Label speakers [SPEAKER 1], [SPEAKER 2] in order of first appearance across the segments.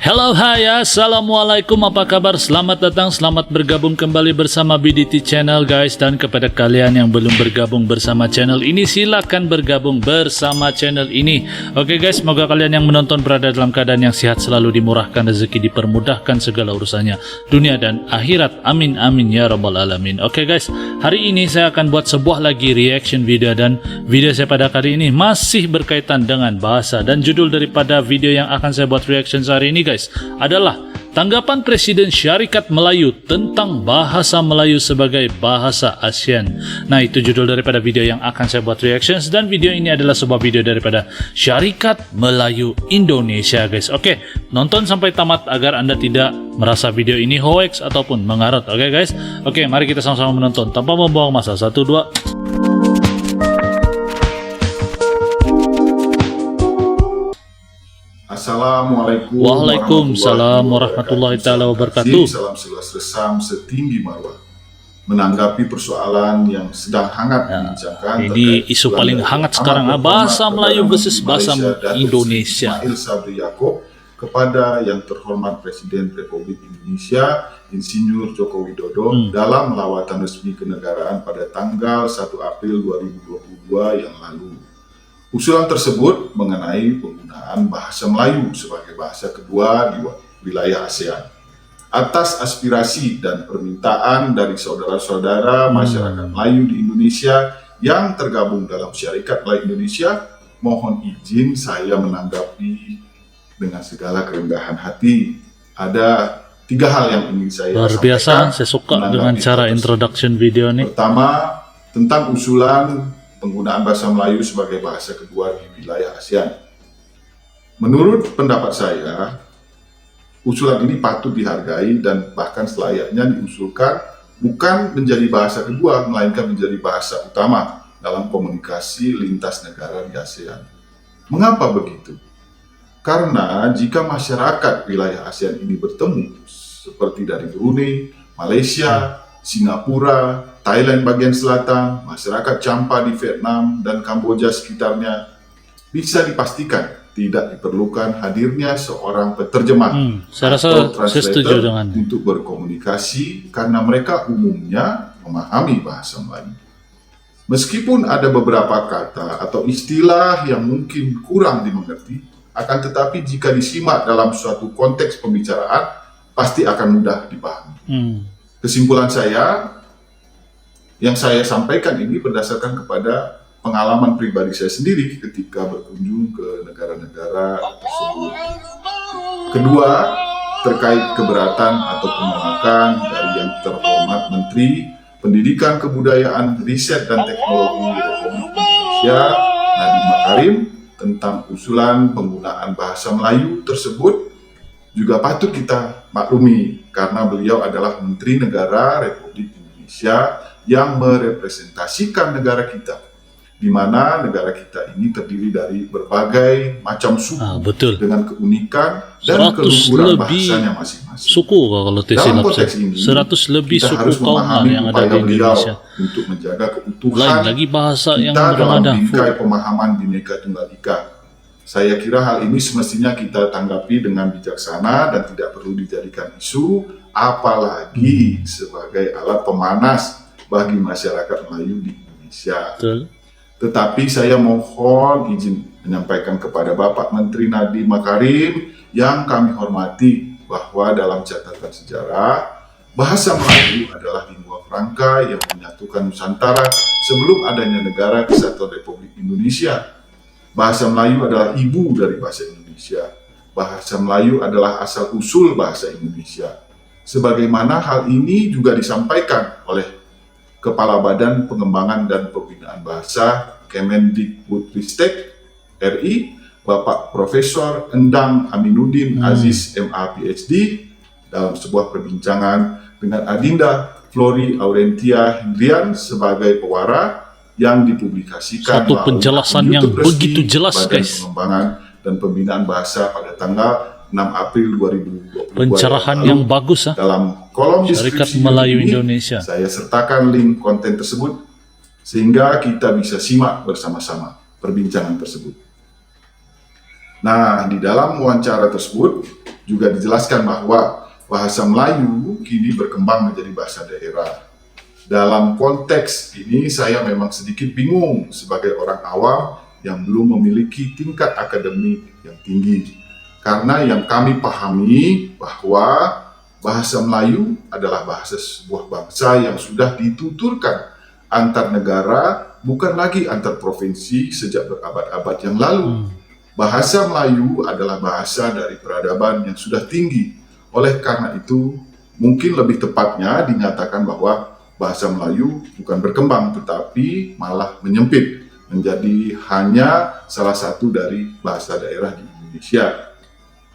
[SPEAKER 1] Hello, hai, assalamualaikum, apa kabar? Selamat datang, selamat bergabung kembali bersama BDT Channel guys. Dan kepada kalian yang belum bergabung bersama channel ini, silakan bergabung bersama channel ini. Oke guys, semoga kalian yang menonton berada dalam keadaan yang sehat, selalu dimurahkan rezeki, dipermudahkan segala urusannya dunia dan akhirat, amin amin ya rabbal alamin. Oke guys, hari ini saya akan buat sebuah lagi reaction video, dan video saya pada kali ini masih berkaitan dengan bahasa. Dan judul daripada video yang akan saya buat reaction hari ini guys adalah tanggapan Presiden Syarikat Melayu tentang bahasa Melayu sebagai bahasa ASEAN. Nah, itu judul daripada video yang akan saya buat reactions, dan video ini adalah sebuah video daripada Syarikat Melayu Indonesia guys. Oke, nonton sampai tamat agar Anda tidak merasa video ini hoax ataupun mengarut. Oke guys, oke, mari kita sama-sama menonton tanpa membuang masa. 1, 2.
[SPEAKER 2] Assalamualaikum
[SPEAKER 1] Waalaikumsalam warahmatullahi taala wabarakatuh.
[SPEAKER 2] Salam seluas resam setinggi marwah. Menanggapi persoalan yang sedang hangat dibincangkan,
[SPEAKER 1] ini isu paling hangat sekarang, bahasa Melayu versus bahasa Indonesia.
[SPEAKER 2] Ismail Sabri Yaakob kepada yang terhormat Presiden Republik Indonesia Insinyur Joko Widodo dalam lawatan resmi kenegaraan pada tanggal 1 April 2022 yang lalu. Usulan tersebut mengenai penggunaan bahasa Melayu sebagai bahasa kedua di wilayah ASEAN. Atas aspirasi dan permintaan dari saudara-saudara masyarakat Melayu di Indonesia yang tergabung dalam Syarikat Melayu Indonesia, mohon izin saya menanggapi dengan segala kerendahan hati. Ada 3 hal yang ingin saya
[SPEAKER 1] luar biasa, saya suka dengan cara introduction video nih. Pertama,
[SPEAKER 2] tentang usulan penggunaan bahasa Melayu sebagai bahasa kedua di wilayah ASEAN. Menurut pendapat saya, usulan ini patut dihargai dan bahkan selayaknya diusulkan bukan menjadi bahasa kedua, melainkan menjadi bahasa utama dalam komunikasi lintas negara di ASEAN. Mengapa begitu? Karena jika masyarakat wilayah ASEAN ini bertemu, seperti dari Brunei, Malaysia, Singapura, Thailand bagian selatan, masyarakat Champa di Vietnam dan Kamboja sekitarnya, bisa dipastikan tidak diperlukan hadirnya seorang penerjemah atau translator untuk berkomunikasi karena mereka umumnya memahami bahasa Melayu. Meskipun ada beberapa kata atau istilah yang mungkin kurang dimengerti, akan tetapi jika disimak dalam suatu konteks pembicaraan, pasti akan mudah dipahami. Kesimpulan saya, yang saya sampaikan ini berdasarkan kepada pengalaman pribadi saya sendiri ketika berkunjung ke negara-negara tersebut. Kedua, terkait keberatan atau penolakan dari yang terhormat Menteri Pendidikan, Kebudayaan, Riset dan Teknologi Republik Indonesia Nadiem Makarim tentang usulan penggunaan bahasa Melayu tersebut juga patut kita maklumi karena beliau adalah Menteri Negara Republik Indonesia yang merepresentasikan negara kita, di mana negara kita ini terdiri dari berbagai macam suku dengan keunikan dan keluhuran bahasanya masing-masing.
[SPEAKER 1] Suku kalau dalam konteks ini, 100 lebih suku kaum yang ada di Indonesia
[SPEAKER 2] untuk menjaga keutuhan
[SPEAKER 1] lagi bahasa yang
[SPEAKER 2] kita dalam bingkai pemahaman Bhinneka Tunggal Ika. Saya kira hal ini semestinya kita tanggapi dengan bijaksana dan tidak perlu dijadikan isu, apalagi sebagai alat pemanas bagi masyarakat Melayu di Indonesia. Tetapi saya mohon izin menyampaikan kepada Bapak Menteri Nadiem Makarim yang kami hormati bahwa dalam catatan sejarah, bahasa Melayu adalah lingua franca yang menyatukan Nusantara sebelum adanya Negara Kesatuan Republik Indonesia. Bahasa Melayu adalah ibu dari bahasa Indonesia. Bahasa Melayu adalah asal-usul bahasa Indonesia. Sebagaimana hal ini juga disampaikan oleh Kepala Badan Pengembangan dan Pembinaan Bahasa Kemendikbudristek RI, Bapak Profesor Endang Aminuddin Aziz MA PhD, dalam sebuah perbincangan dengan Adinda Flori Aurentia Hendrian sebagai pewara yang dipublikasikan
[SPEAKER 1] satu penjelasan yang begitu jelas guys.
[SPEAKER 2] Pengembangan dan Pembinaan Bahasa pada tanggal 6 April 2022.
[SPEAKER 1] Pencerahan yang bagus
[SPEAKER 2] dalam kolom
[SPEAKER 1] Syarikat
[SPEAKER 2] deskripsi
[SPEAKER 1] Melayu
[SPEAKER 2] ini,
[SPEAKER 1] Indonesia.
[SPEAKER 2] Saya sertakan link konten tersebut sehingga kita bisa simak bersama-sama perbincangan tersebut. Nah, di dalam wawancara tersebut juga dijelaskan bahwa bahasa Melayu kini berkembang menjadi bahasa daerah. Dalam konteks ini saya memang sedikit bingung sebagai orang awam yang belum memiliki tingkat akademik yang tinggi. Karena yang kami pahami bahwa bahasa Melayu adalah bahasa sebuah bangsa yang sudah dituturkan antar negara, bukan lagi antar provinsi sejak berabad-abad yang lalu. Bahasa Melayu adalah bahasa dari peradaban yang sudah tinggi. Oleh karena itu, mungkin lebih tepatnya dinyatakan bahwa bahasa Melayu bukan berkembang, tetapi malah menyempit menjadi hanya salah satu dari bahasa daerah di Indonesia.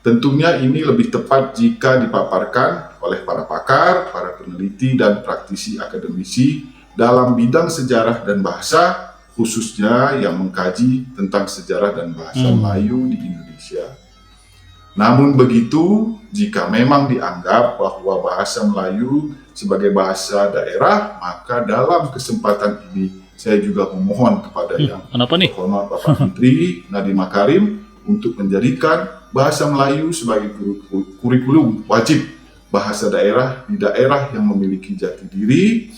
[SPEAKER 2] Tentunya ini lebih tepat jika dipaparkan oleh para pakar, para peneliti, dan praktisi akademisi dalam bidang sejarah dan bahasa, khususnya yang mengkaji tentang sejarah dan bahasa Melayu di Indonesia. Namun begitu, jika memang dianggap bahwa bahasa Melayu sebagai bahasa daerah, maka dalam kesempatan ini saya juga memohon kepada yang terhormat Bapak Menteri Nadiem Makarim untuk menjadikan bahasa Melayu sebagai kurikulum wajib bahasa daerah di daerah yang memiliki jati diri,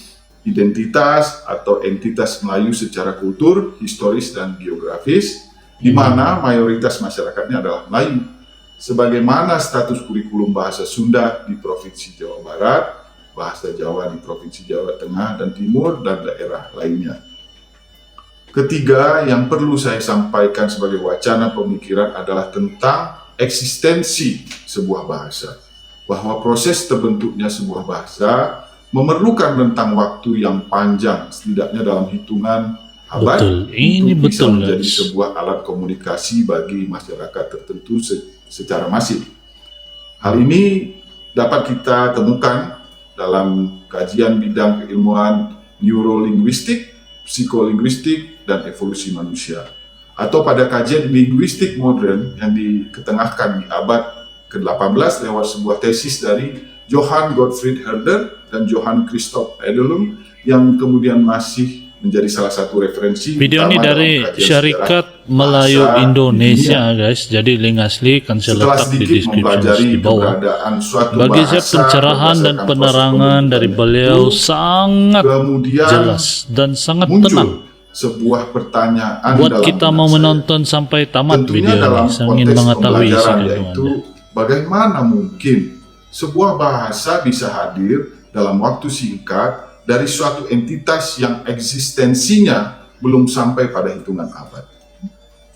[SPEAKER 2] identitas atau entitas Melayu secara kultur, historis, dan geografis, di mana mayoritas masyarakatnya adalah Melayu. Sebagaimana status kurikulum bahasa Sunda di Provinsi Jawa Barat, bahasa Jawa di Provinsi Jawa Tengah dan Timur, dan daerah lainnya. Ketiga, yang perlu saya sampaikan sebagai wacana pemikiran adalah tentang eksistensi sebuah bahasa. Bahwa proses terbentuknya sebuah bahasa memerlukan rentang waktu yang panjang, setidaknya dalam hitungan abad, untuk bisa menjadi sebuah alat komunikasi bagi masyarakat tertentu secara masif. Hal ini dapat kita temukan dalam kajian bidang keilmuan neurolinguistik, psikolinguistik, dan evolusi manusia. Atau pada kajian linguistik modern yang diketengahkan di abad ke-18 lewat sebuah tesis dari Johann Gottfried Herder dan Johann Christoph Edelung yang kemudian masih menjadi salah satu referensi.
[SPEAKER 1] Video ini dari Syarikat Melayu Indonesia, guys. Jadi link asli kan saya letak di deskripsi di bawah. Bagi saya pencerahan dan penerangan dari beliau sangat jelas dan sangat tenang.
[SPEAKER 2] Sebuah pertanyaan
[SPEAKER 1] buat kita mau menonton sampai tamat video ini, saya ingin mengetahui isi
[SPEAKER 2] yaitu bagaimana mungkin sebuah bahasa bisa hadir dalam waktu singkat dari suatu entitas yang eksistensinya belum sampai pada hitungan abad.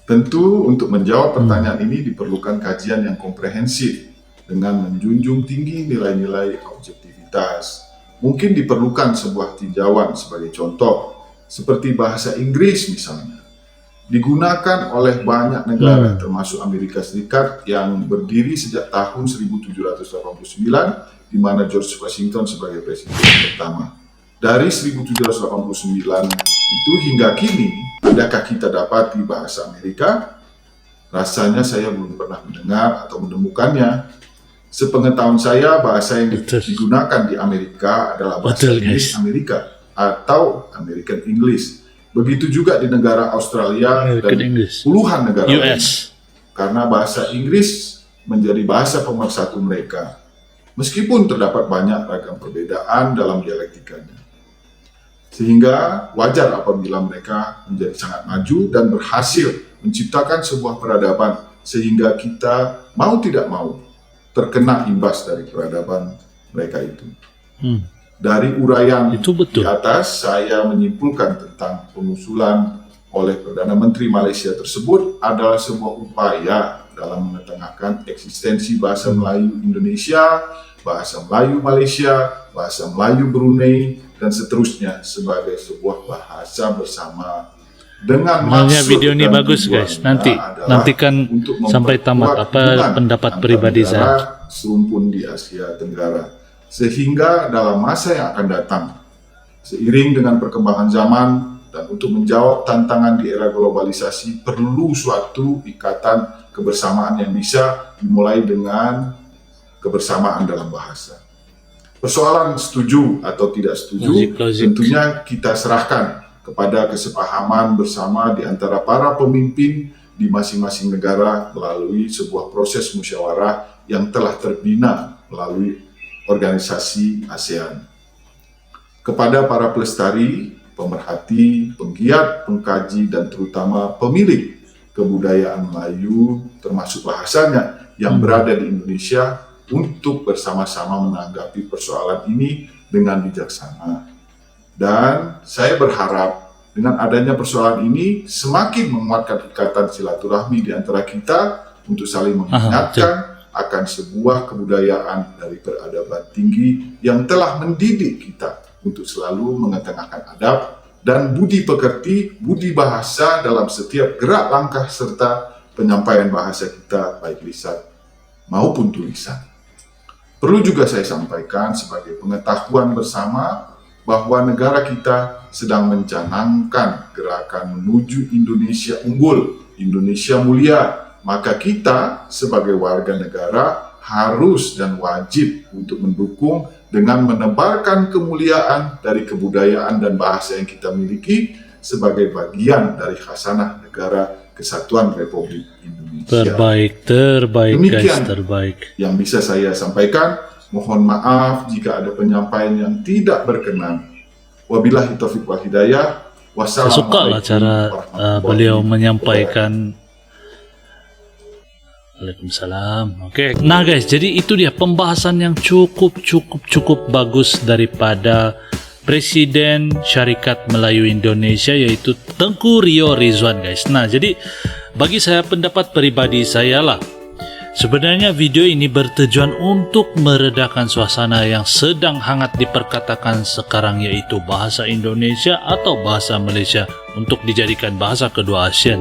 [SPEAKER 2] Tentu untuk menjawab pertanyaan ini diperlukan kajian yang komprehensif dengan menjunjung tinggi nilai-nilai objektivitas. Mungkin diperlukan sebuah tinjauan sebagai contoh, seperti bahasa Inggris misalnya, digunakan oleh banyak negara termasuk Amerika Serikat yang berdiri sejak tahun 1789 di mana George Washington sebagai presiden pertama. Dari 1789 itu hingga kini, adakah kita dapati bahasa Amerika? Rasanya saya belum pernah mendengar atau menemukannya. Sepengetahuan saya, bahasa yang digunakan di Amerika adalah bahasa Inggris Amerika atau American English. Begitu juga di negara Australia dan puluhan negara lain. Karena bahasa Inggris menjadi bahasa pemersatu mereka. Meskipun terdapat banyak ragam perbedaan dalam dialektikanya. Sehingga wajar apabila mereka menjadi sangat maju dan berhasil menciptakan sebuah peradaban sehingga kita mau tidak mau terkena imbas dari peradaban mereka itu. Dari uraian di atas, saya menyimpulkan tentang pengusulan oleh Perdana Menteri Malaysia tersebut adalah sebuah upaya dalam mengetengahkan eksistensi bahasa Melayu Indonesia, bahasa Melayu Malaysia, bahasa Melayu Brunei, dan seterusnya sebagai sebuah bahasa bersama dengan maksud
[SPEAKER 1] video ini bagus guys. Nantikan sampai tamat apa pendapat pribadi saya.
[SPEAKER 2] Serumpun di Asia Tenggara. Sehingga dalam masa yang akan datang, seiring dengan perkembangan zaman dan untuk menjawab tantangan di era globalisasi, perlu suatu ikatan kebersamaan yang bisa dimulai dengan kebersamaan dalam bahasa. Persoalan setuju atau tidak setuju tentunya kita serahkan kepada kesepahaman bersama di antara para pemimpin di masing-masing negara melalui sebuah proses musyawarah yang telah terbina melalui organisasi ASEAN. Kepada para pelestari, pemerhati, penggiat, pengkaji, dan terutama pemilik kebudayaan Melayu termasuk bahasanya yang berada di Indonesia untuk bersama-sama menanggapi persoalan ini dengan bijaksana. Dan saya berharap dengan adanya persoalan ini semakin menguatkan ikatan silaturahmi di antara kita untuk saling mengingatkan akan sebuah kebudayaan dari peradaban tinggi yang telah mendidik kita untuk selalu mengetengahkan adab dan budi pekerti, budi bahasa dalam setiap gerak langkah serta penyampaian bahasa kita baik lisan maupun tulisan. Perlu juga saya sampaikan sebagai pengetahuan bersama bahwa negara kita sedang mencanangkan gerakan menuju Indonesia unggul, Indonesia mulia. Maka kita sebagai warga negara harus dan wajib untuk mendukung dengan menebarkan kemuliaan dari kebudayaan dan bahasa yang kita miliki sebagai bagian dari khasanah negara Kesatuan Republik Indonesia.
[SPEAKER 1] Terbaik
[SPEAKER 2] Demikian
[SPEAKER 1] guys, terbaik.
[SPEAKER 2] yang bisa saya sampaikan. Mohon maaf jika ada penyampaian yang tidak berkenan. Wabillahi taufiq wal hidayah.
[SPEAKER 1] Saya suka lah cara beliau menyampaikan. Waalaikumsalam. Oke. Nah guys, jadi itu dia pembahasan yang cukup bagus daripada Presiden Syarikat Melayu Indonesia, yaitu Tengku Rio Rizwan guys. Nah, jadi bagi saya, pendapat pribadi saya lah, sebenarnya video ini bertujuan untuk meredakan suasana yang sedang hangat diperkatakan sekarang, yaitu bahasa Indonesia atau bahasa Malaysia untuk dijadikan bahasa kedua ASEAN.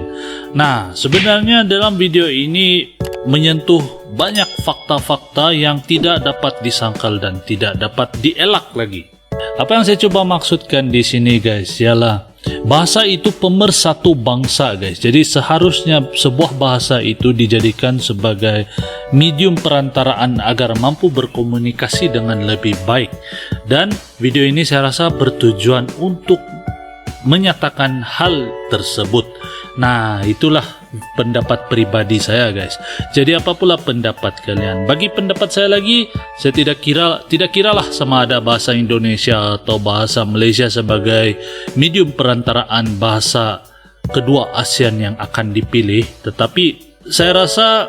[SPEAKER 1] Nah, sebenarnya dalam video ini menyentuh banyak fakta-fakta yang tidak dapat disangkal dan tidak dapat dielak lagi. Apa yang saya coba maksudkan di sini guys, ialah bahasa itu pemersatu bangsa guys. Jadi seharusnya sebuah bahasa itu dijadikan sebagai medium perantaraan agar mampu berkomunikasi dengan lebih baik. Dan video ini saya rasa bertujuan untuk menyatakan hal tersebut. Nah, itulah pendapat pribadi saya guys. Jadi apa pula pendapat kalian? Bagi pendapat saya lagi, saya tidak kiralah sama ada bahasa Indonesia atau bahasa Malaysia sebagai medium perantaraan bahasa kedua ASEAN yang akan dipilih. Tetapi saya rasa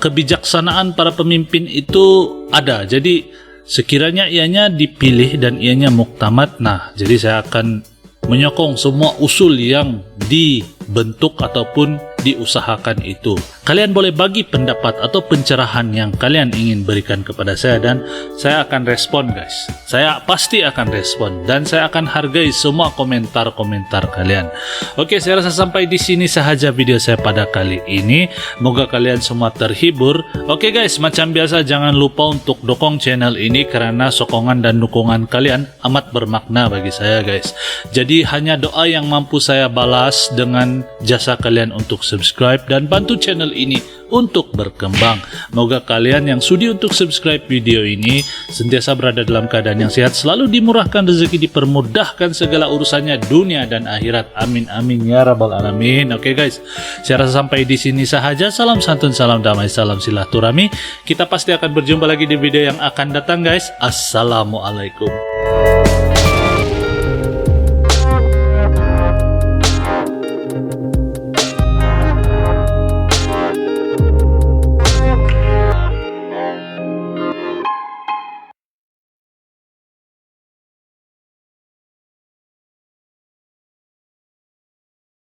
[SPEAKER 1] kebijaksanaan para pemimpin itu ada. Jadi sekiranya ianya dipilih dan ianya muktamad, nah jadi saya akan menyokong semua usul yang dibentuk ataupun diusahakan itu. Kalian boleh bagi pendapat atau pencerahan yang kalian ingin berikan kepada saya dan saya akan respon guys. Saya pasti akan respon dan saya akan hargai semua komentar-komentar kalian. Oke, saya rasa sampai di sini sahaja video saya pada kali ini. Moga kalian semua terhibur. Oke guys, macam biasa jangan lupa untuk dukung channel ini karena sokongan dan dukungan kalian amat bermakna bagi saya guys. Jadi hanya doa yang mampu saya balas dengan jasa kalian untuk subscribe dan bantu channel ini untuk berkembang. Moga kalian yang sudi untuk subscribe video ini sentiasa berada dalam keadaan yang sehat, selalu dimurahkan rezeki, dipermudahkan segala urusannya dunia dan akhirat. Amin amin ya rabbal alamin. Oke guys, saya rasa sampai di sini sahaja. Salam santun, salam damai, salam silaturahmi. Kita pasti akan berjumpa lagi di video yang akan datang guys. Assalamualaikum.